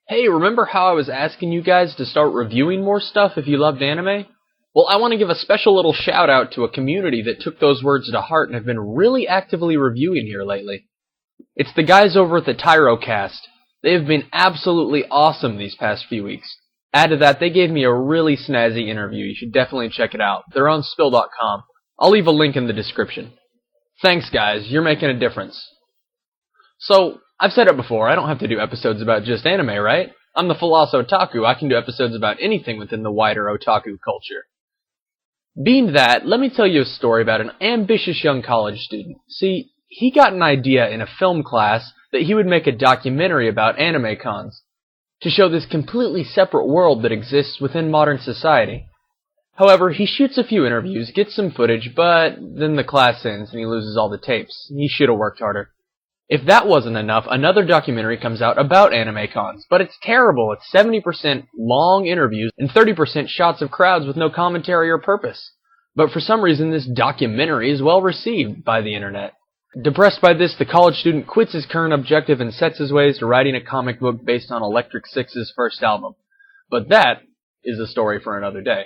Hey, remember how I was asking you guys to start reviewing more stuff if you loved anime? Well, I want to give a special little shout out to a community that took those words to heart and have been really actively reviewing here lately. It's the guys over at the Tyrocast. They have been absolutely awesome these past few weeks. Add to that, they gave me a really snazzy interview. You should definitely check it out. They're on Spill.com. I'll leave a link in the description. Thanks, guys. You're making a difference. So, I've said it before, I don't have to do episodes about just anime, right? I'm the Philosoph Otaku, I can do episodes about anything within the wider otaku culture. Being that, let me tell you a story about an ambitious young college student. See, he got an idea in a film class that he would make a documentary about anime cons, to show this completely separate world that exists within modern society. However, he shoots a few interviews, gets some footage, but then the class ends and he loses all the tapes. He should have worked harder. If that wasn't enough, another documentary comes out about anime cons, but it's terrible. It's 70% long interviews and 30% shots of crowds with no commentary or purpose. But for some reason, this documentary is well received by the internet. Depressed by this, the college student quits his current objective and sets his ways to writing a comic book based on Electric Six's first album. But that is a story for another day.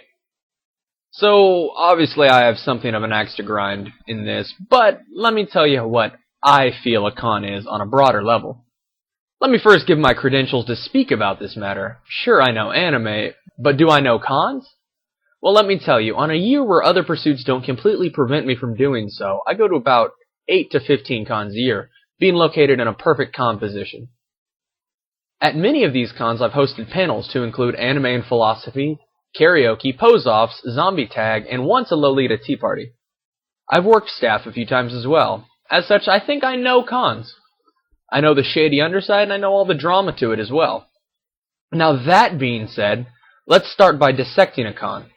So, obviously I have something of an axe to grind in this, but let me tell you what I feel a con is on a broader level. Let me first give my credentials to speak about this matter. Sure, I know anime, but do I know cons? Well, let me tell you, on a year where other pursuits don't completely prevent me from doing so, I go to about 8 to 15 cons a year, being located in a perfect con position. At many of these cons, I've hosted panels to include anime and philosophy, karaoke, pose-offs, zombie tag, and once a Lolita tea party. I've worked staff a few times as well. As such, I think I know cons. I know the shady underside, and I know all the drama to it as well. Now, that being said, let's start by dissecting a con.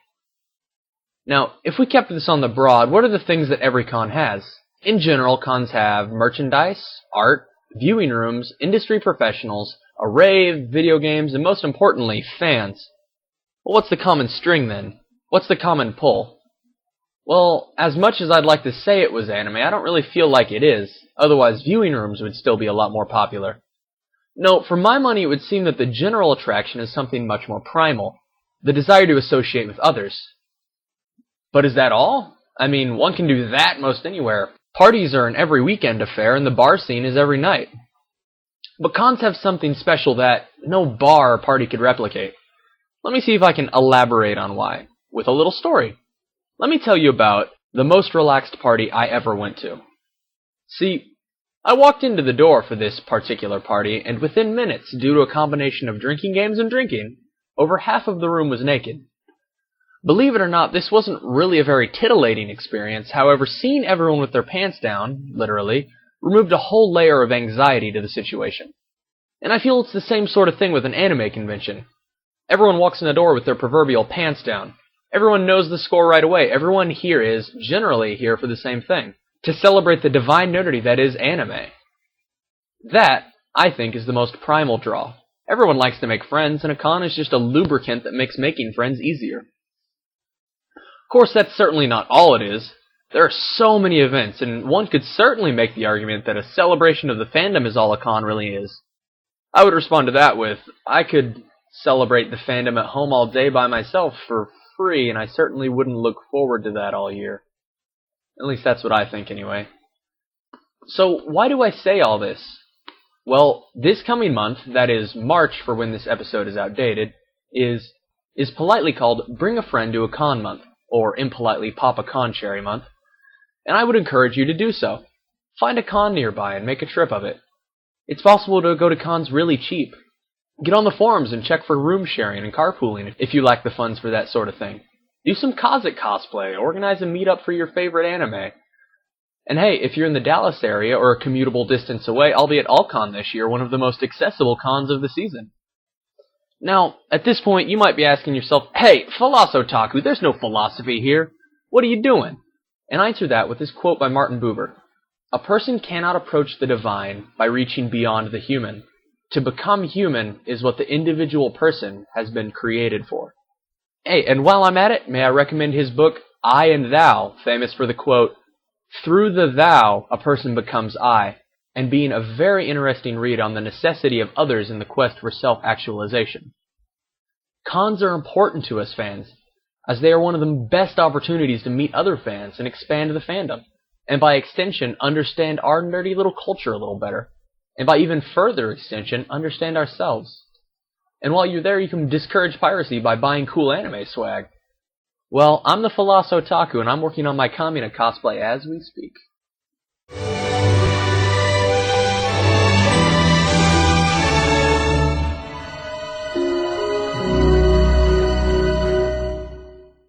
Now, if we kept this on the broad, what are the things that every con has? In general, cons have merchandise, art, viewing rooms, industry professionals, a rave, video games, and most importantly, fans. Well, what's the common string then? What's the common pull? Well, as much as I'd like to say it was anime, I don't really feel like it is. Otherwise, viewing rooms would still be a lot more popular. No, for my money, it would seem that the general attraction is something much more primal. The desire to associate with others. But is that all? I mean, one can do that most anywhere. Parties are an every weekend affair, and the bar scene is every night. But cons have something special that no bar or party could replicate. Let me see if I can elaborate on why, with a little story. Let me tell you about the most relaxed party I ever went to. See, I walked into the door for this particular party, and within minutes, due to a combination of drinking games and drinking, over half of the room was naked. Believe it or not, this wasn't really a very titillating experience. However, seeing everyone with their pants down, literally, removed a whole layer of anxiety to the situation. And I feel it's the same sort of thing with an anime convention. Everyone walks in the door with their proverbial pants down. Everyone knows the score right away. Everyone here is generally here for the same thing. To celebrate the divine nudity that is anime. That, I think, is the most primal draw. Everyone likes to make friends, and a con is just a lubricant that makes making friends easier. Of course, that's certainly not all it is. There are so many events, and one could certainly make the argument that a celebration of the fandom is all a con really is. I would respond to that with, I could celebrate the fandom at home all day by myself for free, and I certainly wouldn't look forward to that all year. At least that's what I think anyway. So why do I say all this? Well, this coming month, that is March for when this episode is outdated, is politely called Bring a Friend to a Con Month, or impolitely Pop a Con Cherry Month, and I would encourage you to do so. Find a con nearby and make a trip of it. It's possible to go to cons really cheap. Get on the forums and check for room sharing and carpooling if you lack the funds for that sort of thing. Do some Kazik cosplay, organize a meetup for your favorite anime. And hey, if you're in the Dallas area or a commutable distance away, I'll be at Alcon this year, one of the most accessible cons of the season. Now, at this point, you might be asking yourself, hey, Philosoph Otaku, there's no philosophy here. What are you doing? And I answer that with this quote by Martin Buber. A person cannot approach the divine by reaching beyond the human. To become human is what the individual person has been created for. Hey, and while I'm at it, may I recommend his book, I and Thou, famous for the quote, through the thou, a person becomes I. and being a very interesting read on the necessity of others in the quest for self-actualization. Cons are important to us fans, as they are one of the best opportunities to meet other fans and expand the fandom, and by extension, understand our nerdy little culture a little better, and by even further extension, understand ourselves. And while you're there, you can discourage piracy by buying cool anime swag. Well, I'm the Philosotaku, and I'm working on my Kamina cosplay as we speak.